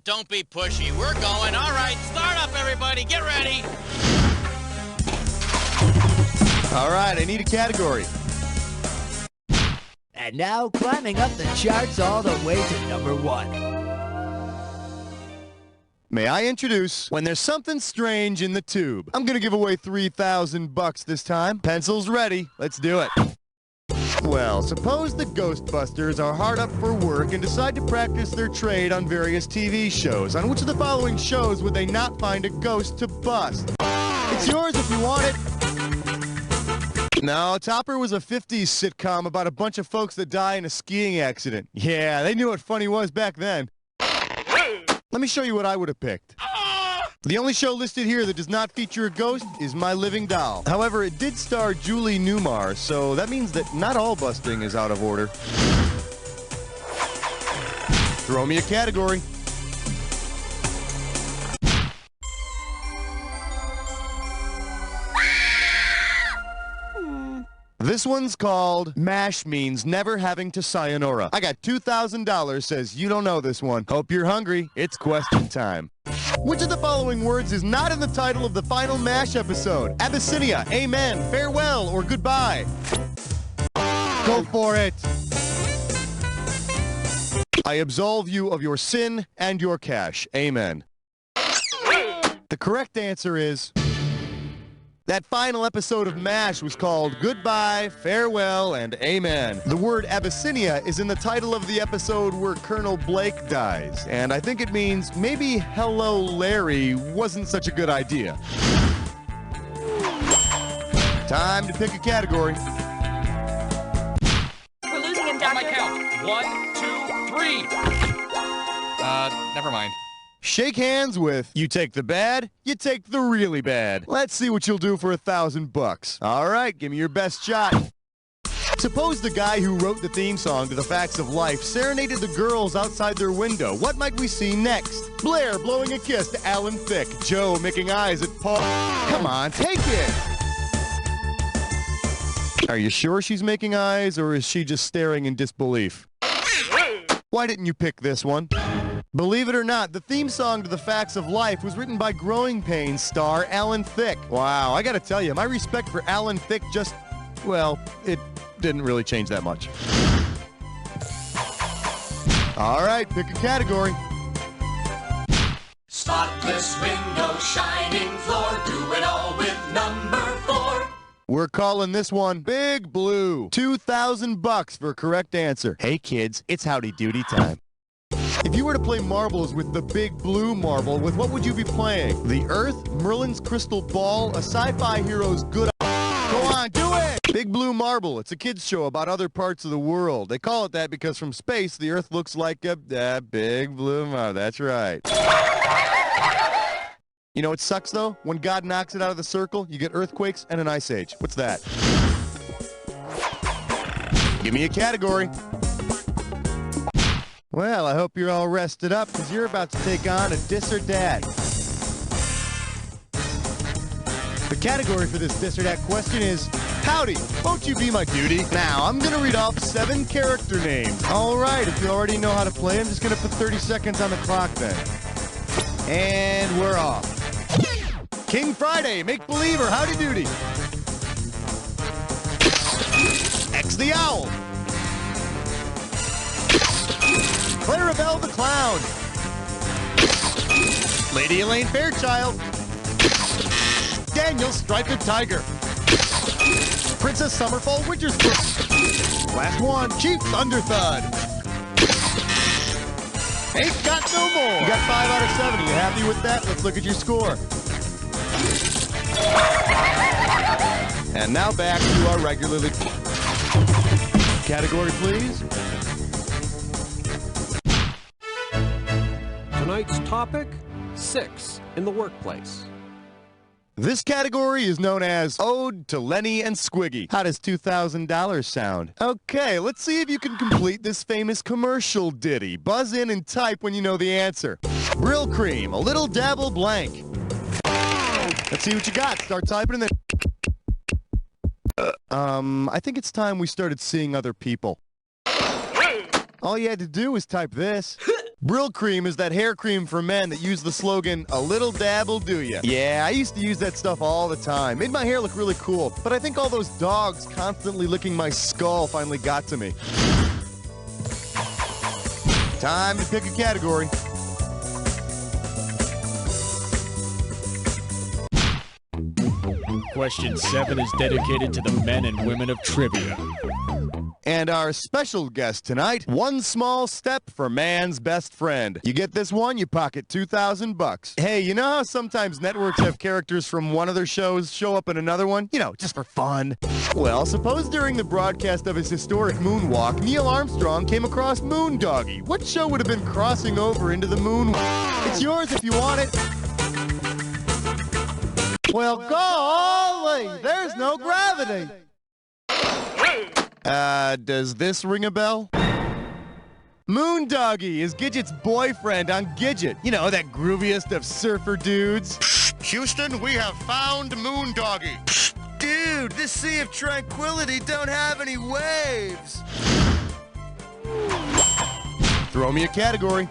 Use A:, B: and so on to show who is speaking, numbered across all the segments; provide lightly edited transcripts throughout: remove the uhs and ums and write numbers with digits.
A: don't be pushy. We're going. All right, start up, everybody. Get ready.
B: All right, I need a category.
C: And now, climbing up the charts all the way to #1.
B: May I introduce When There's Something Strange in the Tube. I'm gonna give away $3,000 this time. Pencils ready. Let's do it. Well, suppose the Ghostbusters are hard up for work and decide to practice their trade on various TV shows. On which of the following shows would they not find a ghost to bust? It's yours if you want it. No, Topper was a 50s sitcom about a bunch of folks that die in a skiing accident. Yeah, they knew what funny was back then. Let me show you what I would have picked. The only show listed here that does not feature a ghost is My Living Doll. However, it did star Julie Newmar, so that means that not all busting is out of order. Throw me a category. This one's called MASH Means Never Having to Sayonara. I got $2,000, says you don't know this one. Hope you're hungry. It's question time. Which of the following words is not in the title of the final MASH episode? Abyssinia, amen, farewell, or goodbye? Go for it. I absolve you of your sin and your cash. Amen. The correct answer is... that final episode of MASH was called Goodbye, Farewell, and Amen. The word Abyssinia is in the title of the episode where Colonel Blake dies, and I think it means maybe Hello Larry wasn't such a good idea. Time to pick a category.
D: We're losing him, Doctor.
E: On my count. 1, 2, 3. Never mind.
B: Shake hands with, you take the bad, you take the really bad. Let's see what you'll do for $1,000. All right, give me your best shot. Suppose the guy who wrote the theme song to The Facts of Life serenaded the girls outside their window. What might we see next? Blair blowing a kiss to Alan Thicke. Joe making eyes at Paul. Come on, take it. Are you sure she's making eyes, or is she just staring in disbelief? Why didn't you pick this one? Believe it or not, the theme song to The Facts of Life was written by Growing Pains star Alan Thicke. Wow, I gotta tell you, my respect for Alan Thicke just, well, it didn't really change that much. All right, pick a category.
F: Spotless window, shining floor, do it all with #4.
B: We're calling this one Big Blue. $2,000 for a correct answer. Hey kids, it's Howdy Doody time. If you were to play marbles with the Big Blue marble, with what would you be playing? The Earth, Merlin's crystal ball, a sci-fi hero's good... Go on, do it! Big Blue Marble. It's a kids show about other parts of the world. They call it that because from space, the Earth looks like a big blue marble. That's right. You know what sucks, though? When God knocks it out of the circle, you get earthquakes and an ice age. What's that? Give me a category. Well, I hope you're all rested up, because you're about to take on a Dis or Dat. The category for this Dis or Dat question is, howdy, won't you be my duty? Now, I'm going to read off 7 character names. All right, if you already know how to play, I'm just going to put 30 seconds on the clock then. And we're off. King Friday, Make Believer, Howdy Doody. X the Owl. Clarabelle the Clown. Lady Elaine Fairchild. Daniel Striped Tiger. Princess Summerfall Wintersfoot. Last one, Chief Thunderthud. Ain't got no more. You got 5 out of 7. Are you happy with that? Let's look at your score. And now back to our regularly... Category, please.
G: Tonight's topic, 6 in the workplace.
B: This category is known as Ode to Lenny and Squiggy. How does $2,000 sound? Okay, let's see if you can complete this famous commercial ditty. Buzz in and type when you know the answer. Brill Cream, a little dabble blank. Let's see what you got. Start typing and then... I think it's time we started seeing other people. All you had to do was type this. Brill Cream is that hair cream for men that use the slogan, "A little dab will do ya." Yeah, I used to use that stuff all the time. Made my hair look really cool, but I think all those dogs constantly licking my skull finally got to me. Time to pick a category.
D: Question 7 is dedicated to the men and women of trivia.
B: And our special guest tonight, one small step for man's best friend. You get this one, you pocket $2,000. Hey, you know how sometimes networks have characters from one of their shows show up in another one? You know, just for fun. Well, suppose during the broadcast of his historic moonwalk, Neil Armstrong came across Moondoggy. What show would have been crossing over into the moon? It's yours if you want it. Well, golly, there's no gravity. Does this ring a bell? Moondoggy is Gidget's boyfriend on Gidget. You know, that grooviest of surfer dudes. Houston, we have found Moondoggy. Dude, this Sea of Tranquility don't have any waves. Throw me a category.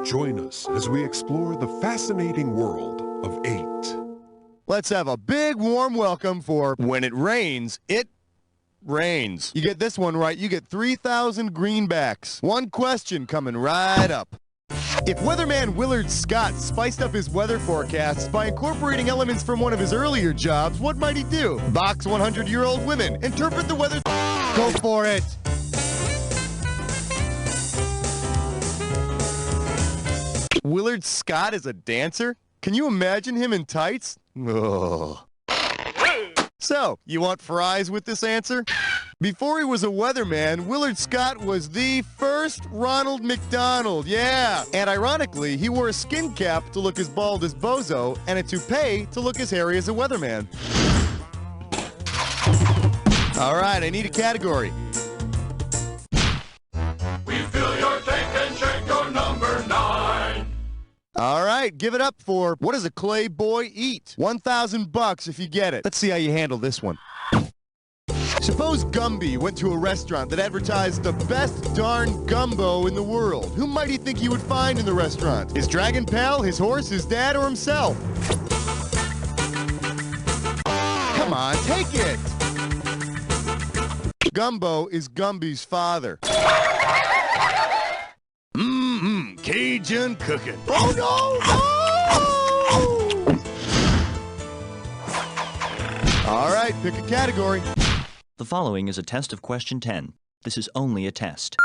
H: Join us as we explore the fascinating world of 8.
B: Let's have a big warm welcome for When It Rains, It Rains. You get this one right, you get 3,000 greenbacks. One question coming right up. If weatherman Willard Scott spiced up his weather forecasts by incorporating elements from one of his earlier jobs, what might he do? Box 100-year-old women, interpret the weather. Go for it. Willard Scott is a dancer? Can you imagine him in tights? Ugh. So, you want fries with this answer? Before he was a weatherman, Willard Scott was the first Ronald McDonald, yeah! And ironically, he wore a skin cap to look as bald as Bozo, and a toupee to look as hairy as a weatherman. Alright, I need a category.
F: We fill your tank and check your number 9.
B: All right, give it up for what does a clay boy eat? $1,000 if you get it. Let's see how you handle this one. Suppose Gumby went to a restaurant that advertised the best darn gumbo in the world. Who might he think he would find in the restaurant? His dragon pal, his horse, his dad, or himself? Come on, take it! Gumbo is Gumby's father. Cajun cooking. Oh, no! All right, pick a category.
I: The following is a test of question 10. This is only a test.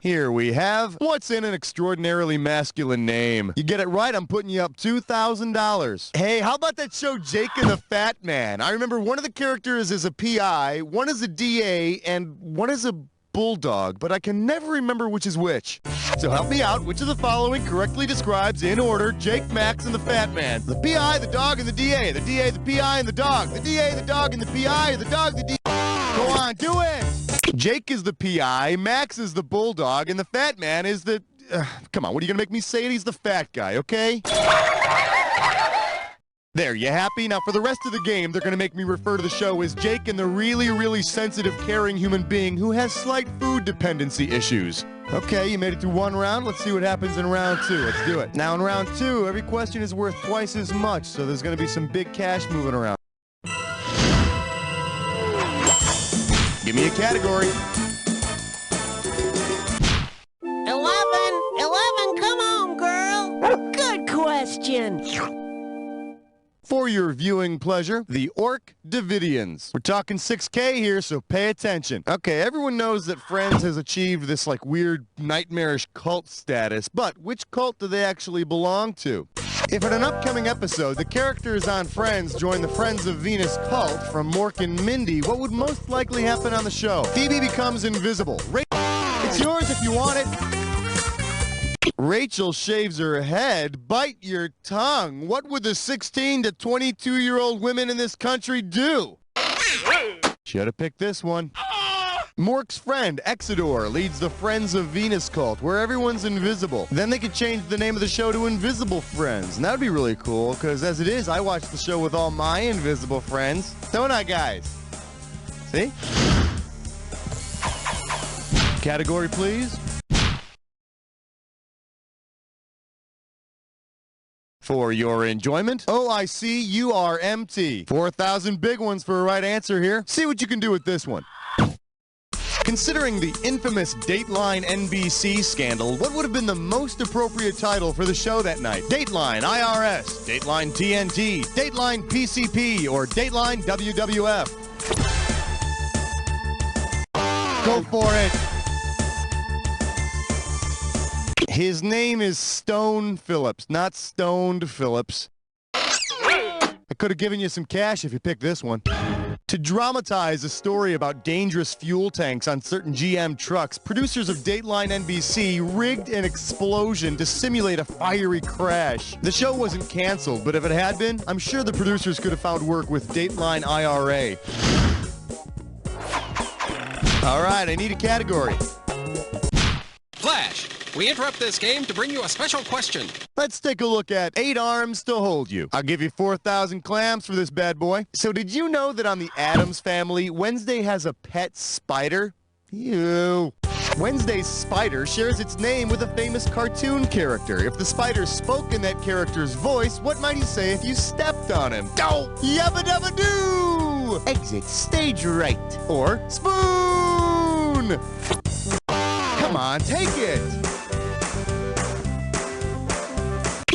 B: Here we have, what's in an extraordinarily masculine name? You get it right, I'm putting you up $2,000. Hey, how about that show Jake and the Fat Man? I remember one of the characters is a PI, one is a DA, and one is a bulldog, but I can never remember which is which. So help me out, which of the following correctly describes, in order, Jake, Max, and the Fat Man? The PI, the dog, and the DA. The DA, the PI, and the dog. The DA, the dog, and the PI, the dog, the DA. Go on, do it! Jake is the PI, Max is the bulldog, and the Fat Man is the... come on, what are you going to make me say it? He's the fat guy, okay? There, you happy? Now, for the rest of the game, they're going to make me refer to the show as Jake and the really, really sensitive, caring human being who has slight food dependency issues. Okay, you made it through one round. Let's see what happens in round 2. Let's do it. Now, in round 2, every question is worth twice as much, so there's going to be some big cash moving around. Give me a category.
C: 11, come on, girl. Good question.
B: For your viewing pleasure, the Orc Davidians. We're talking 6K here, so pay attention. Okay, everyone knows that Friends has achieved this, like, weird, nightmarish cult status, but which cult do they actually belong to? If in an upcoming episode, the characters on Friends join the Friends of Venus cult from Mork and Mindy, what would most likely happen on the show? Phoebe becomes invisible. It's yours if you want it. Rachel shaves her head. Bite your tongue. What would the 16 to 22-year-old women in this country do? Should have picked this one. Mork's friend, Exodore, leads the Friends of Venus cult, where everyone's invisible. Then they could change the name of the show to Invisible Friends, and that would be really cool, because as it is, I watch the show with all my invisible friends. Don't I, guys? See? Category, please. For your enjoyment, OIC-URMT. 4,000 big ones for a right answer here. See what you can do with this one. Considering the infamous Dateline NBC scandal, what would have been the most appropriate title for the show that night? Dateline IRS, Dateline TNT, Dateline PCP, or Dateline WWF? Go for it. His name is Stone Phillips, not Stoned Phillips. I could have given you some cash if you picked this one. To dramatize a story about dangerous fuel tanks on certain GM trucks, producers of Dateline NBC rigged an explosion to simulate a fiery crash. The show wasn't canceled, but if it had been, I'm sure the producers could have found work with Dateline IRA. All right, I need a category.
G: Flash, we interrupt this game to bring you a special question.
B: Let's take a look at 8 arms to hold you. I'll give you 4,000 clams for this bad boy. So did you know that on the Addams Family, Wednesday has a pet spider? Ew. Wednesday's spider shares its name with a famous cartoon character. If the spider spoke in that character's voice, what might he say if you stepped on him? Go! Yabba dabba doo! Exit stage right. Or spoon! Come on, take it!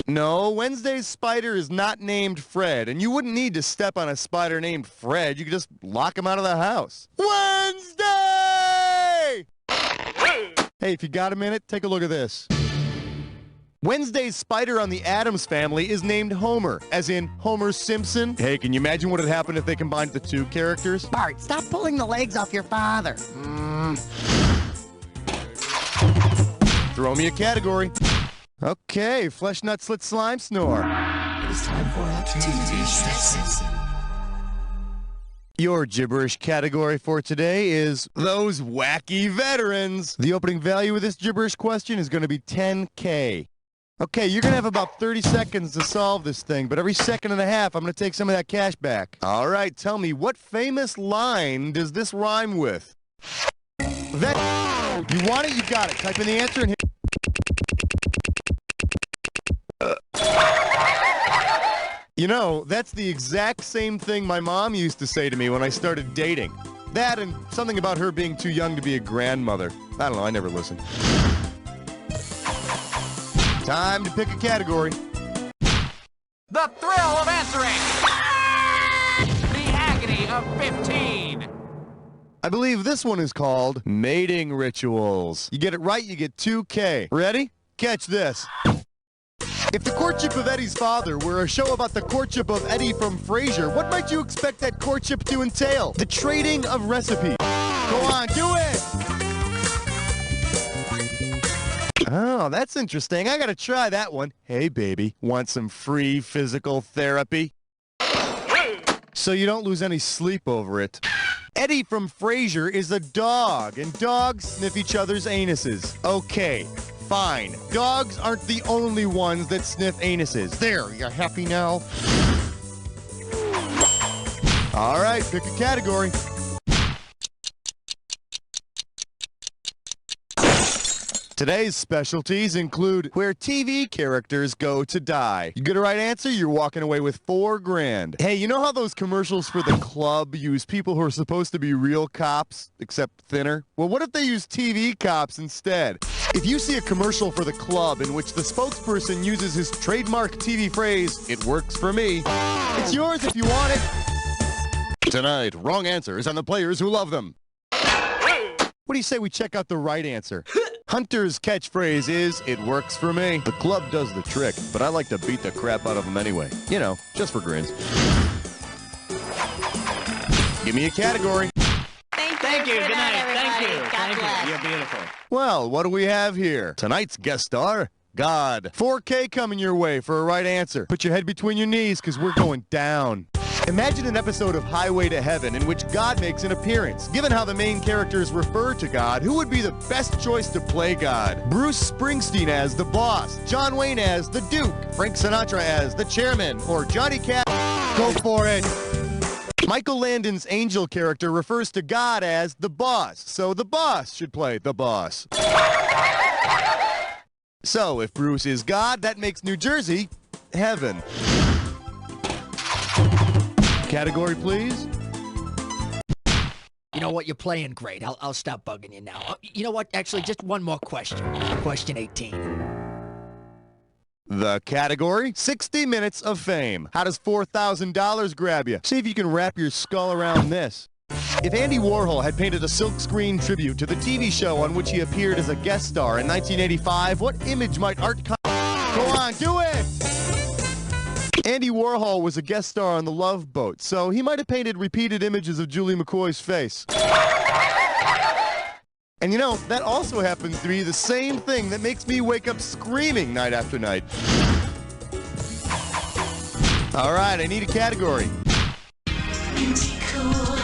B: No, Wednesday's spider is not named Fred, and you wouldn't need to step on a spider named Fred. You could just lock him out of the house. Wednesday! Hey, if you got a minute, take a look at this. Wednesday's spider on the Addams Family is named Homer, as in Homer Simpson. Hey, can you imagine what would happen if they combined the two characters?
C: Bart, stop pulling the legs off your father.
B: Throw me a category. Okay, Flesh Nut Slit Slime Snore.
F: It's time for activities.
B: Your gibberish category for today is those wacky veterans. The opening value of this gibberish question is going to be 10K. Okay, you're going to have about 30 seconds to solve this thing, but every second and a half, I'm going to take some of that cash back. All right, tell me, what famous line does this rhyme with? You want it, you got it. Type in the answer and hit... You know, that's the exact same thing my mom used to say to me when I started dating. That and something about her being too young to be a grandmother. I don't know, I never listened. Time to pick a category.
A: The thrill of answering! The agony of 15!
B: I believe this one is called Mating Rituals. You get it right, you get 2K. Ready? Catch this. If the courtship of Eddie's father were a show about the courtship of Eddie from Frasier, what might you expect that courtship to entail? The trading of recipes. Go on, do it! Oh, that's interesting. I gotta try that one. Hey, baby, want some free physical therapy? So you don't lose any sleep over it. Eddie from Frasier is a dog, and dogs sniff each other's anuses. Okay. Fine. Dogs aren't the only ones that sniff anuses. There, you happy now? All right, pick a category. Today's specialties include where TV characters go to die. You get a right answer, you're walking away with $4 grand. Hey, you know how those commercials for the club use people who are supposed to be real cops, except thinner? Well, what if they use TV cops instead? If you see a commercial for the club in which the spokesperson uses his trademark TV phrase, "It works for me," it's yours if you want it. Tonight, wrong answers and the players who love them. What do you say we check out the right answer? Hunter's catchphrase is, "It works for me." The club does the trick, but I like to beat the crap out of them anyway. You know, just for grins. Give me a category.
C: Thank you. Good night. Thank you. God bless.
D: You're beautiful.
B: Well, what do we have here? Tonight's guest star, God. 4K coming your way for a right answer. Put your head between your knees, because we're going down. Imagine an episode of Highway to Heaven in which God makes an appearance. Given how the main characters refer to God, who would be the best choice to play God? Bruce Springsteen as the boss, John Wayne as the Duke, Frank Sinatra as the chairman, or Johnny Cash? Go for it. Michael Landon's angel character refers to God as the boss, so the boss should play the boss. So, if Bruce is God, that makes New Jersey heaven. Category, please.
C: You know what? You're playing great. I'll stop bugging you now. You know what? Actually, just one more question. Question 18.
B: The category, 60 minutes of fame. How does $4,000 grab you? See if you can wrap your skull around this. If Andy Warhol had painted a silkscreen tribute to the TV show on which he appeared as a guest star in 1985, what image might art... Go on, do it! Andy Warhol was a guest star on The Love Boat, so he might have painted repeated images of Julie McCoy's face. And you know, that also happens to be the same thing that makes me wake up screaming night after night. All right, I need a category.
F: Minty cool,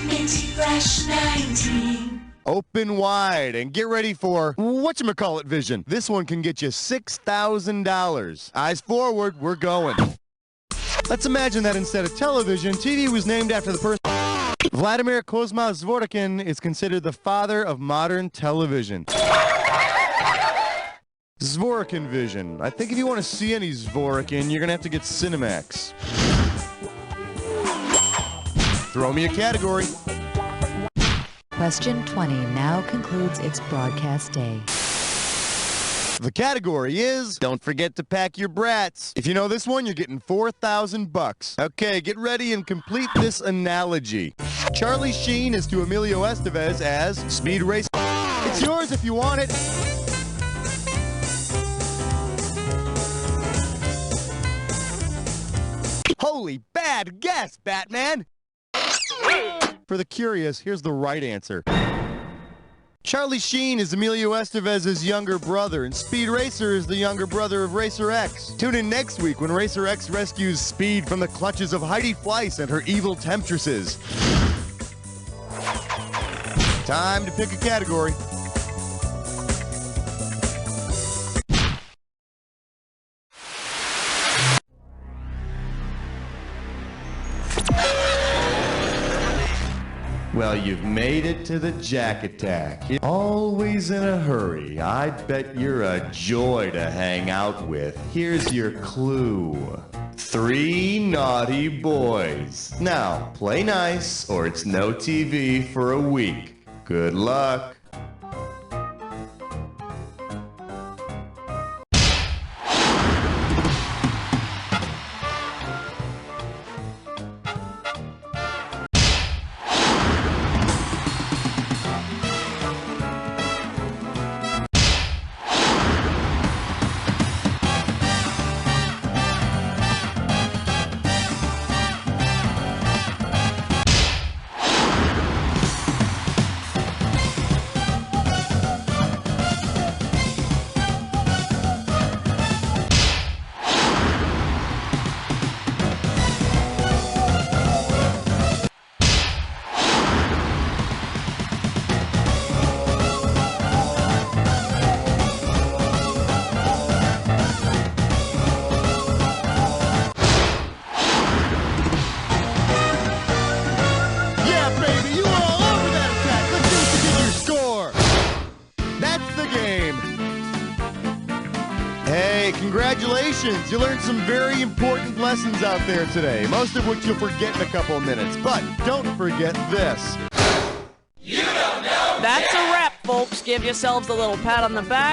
F: minty fresh 19.
B: Open wide and get ready for whatchamacallit vision. This one can get you $6,000. Eyes forward, we're going. Let's imagine that instead of television, TV was named after the person. Vladimir Kozma-Zworykin is considered the father of modern television. Zworykin vision. I think if you want to see any Zworykin, you're going to have to get Cinemax. Throw me a category.
J: Question 20 now concludes its broadcast day.
B: The category is, don't forget to pack your brats. If you know this one, you're getting $4,000. Okay, get ready and complete this analogy. Charlie Sheen is to Emilio Estevez as Speed Racer. It's yours if you want it. Holy bad guess, Batman! For the curious, here's the right answer. Charlie Sheen is Emilio Estevez's younger brother, and Speed Racer is the younger brother of Racer X. Tune in next week when Racer X rescues Speed from the clutches of Heidi Fleiss and her evil temptresses. Time to pick a category. Well, you've made it to the Jack Attack. You're always in a hurry. I bet you're a joy to hang out with. Here's your clue. 3 naughty boys. Now, play nice or it's no TV for a week. Good luck. Hey, congratulations! You learned some very important lessons out there today, most of which you'll forget in a couple of minutes. But don't forget this.
K: That's a wrap, folks. Give yourselves a little pat on the back.